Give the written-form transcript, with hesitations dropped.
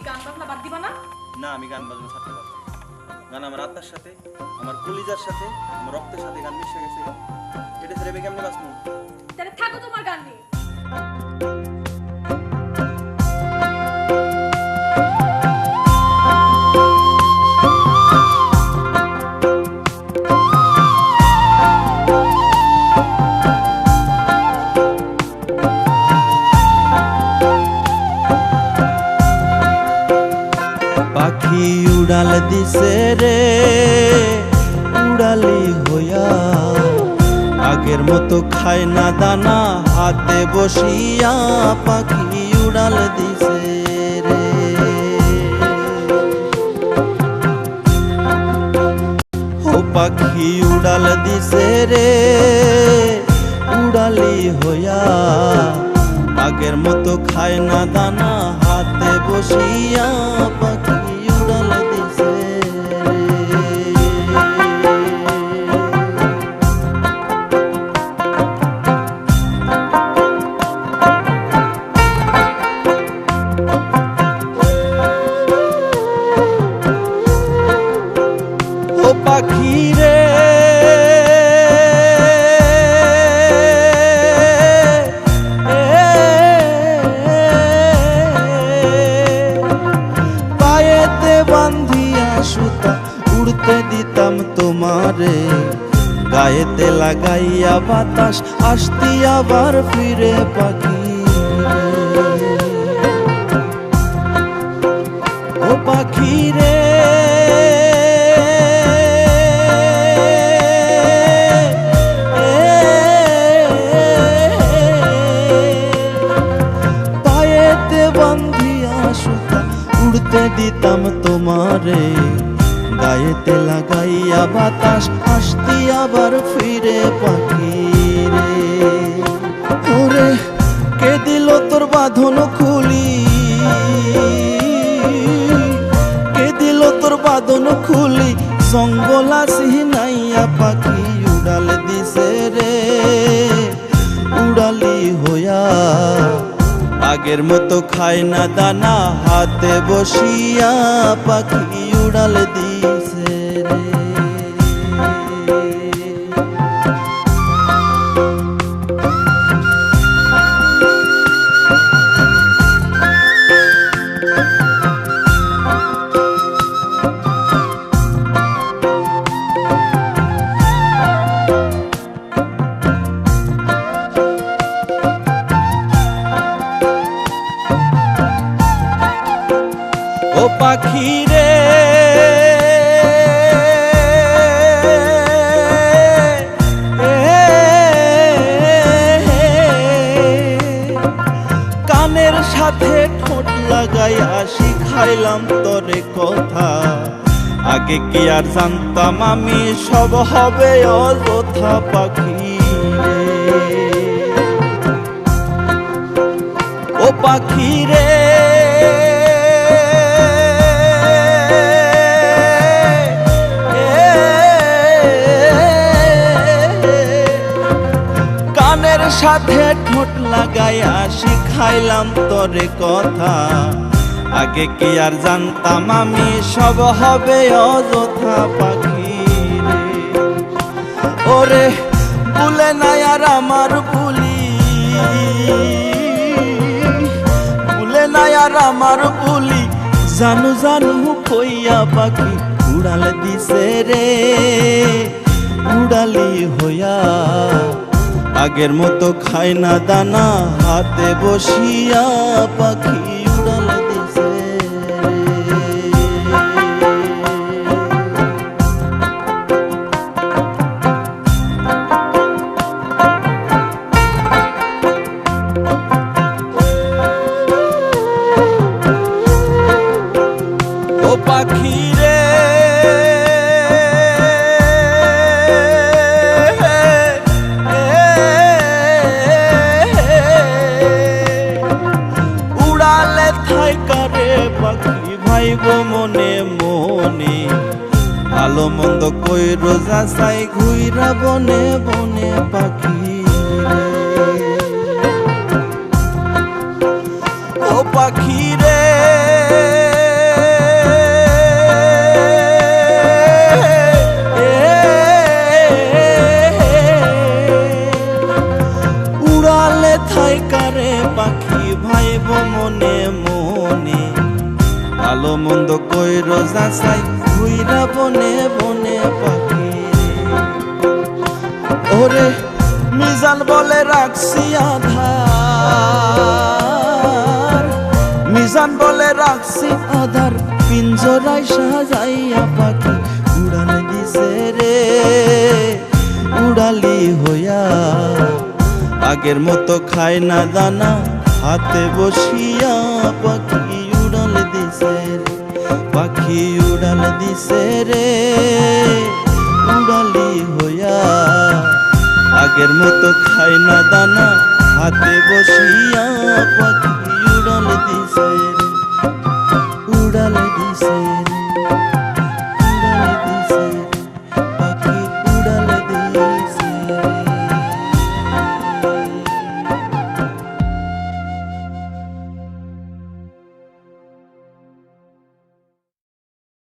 গান বাজনা বাদ দিবা না? না, আমি গান বাজনা ছাড়তে পারবো না। গান আমার আত্মার সাথে, আমার কলিজার সাথে, আমার রক্তের সাথে গান মিশে গেছে। এটা ছেড়ে আমি কেমনে বাঁচবো? তাহলে থাকো তোমার গান নিয়ে। পাখি উড়াল দিছে রে উড়ালি হইয়া, আগের মতো খায় না দানা হাতে বসিয়া। পাখি উড়াল দিছে রে, ও পাখি উড়াল দিছে রে উড়ালি হইয়া, আগের মতো খায় না দানা হাতে বসিয়া। পাখি উড়াল দিছে ও পাখি রে বান্ধিয়া সুতা উড়তে দিতাম তোমারে, গায়েতে লাগাইয়া বাতাস আসতি আবার ফিরে। পাখি ও পাখি রে পায়েতে বান্ধিয়া সুতা উড়তে দিতাম তোমারে, গায়েতে লাগাইয়া বাতাস আসতি আবার ফিরে। পাখি রে ওরে কে দিল তোর বাঁধন খুলি, কে দিল তোর বাঁধন খুলি, জঙ্গল আসি নাইয়া। পাখি উড়াল দিছে রে উড়ালি হইয়া, আগের মতো খায় না দানা হাতে বসিয়া। পাখি উড়াল দিছে রে। ও পাখি রে কানের সাথে ঠোঁট লাগাইয়া শিখাইলাম তোরে কথা, আগে কি আর জানতাম আমি সব হবে অযথা। পাখি রে ও পাখি রে কানের সাথে ঠোঁট লাগাইয়া শিখাইলাম তোরে কথা, আগে কি আর জানতাম আমি সব হবে অযথা। পাখি রে ওরে ভুলে নাই আর আমার ভুলি, ভুলে নাই আর আমার ভুলি, জানু জানু কইয়া। পাখি উড়াল দিছে রে উড়ালি হইয়া, আগের মতো খায় না দানা হাতে বসিয়া। পাখি উড়াল দিছে ও পাখি রে উড়ালে থাইকারে পাখি ভাইব মনে মনে, ভালো মন্দ কইরো যাচাই ঘুইরা বনে বনে। পাখি ও পাখি রে ভালো মন্দ কইর যাচাই ঘুইরা বনে বনে পাখি ওরে মিজান বলে রাখছি আধার মিজান বলে রাখছি আধার পিঞ্জরায় সাজাইয়া পাখি উড়াল দিছে রে উড়ালি হইয়া আগের মতো খায় না দানা হাতে বসিয়া পাখি উড়াল দিছে রে পাখি উড়াল দিছে রে উড়ালি হইয়া আগের মতো খায় না দানা হাতে বসিয়া পাখি উড়াল দিছে রে উড়াল দিছে রে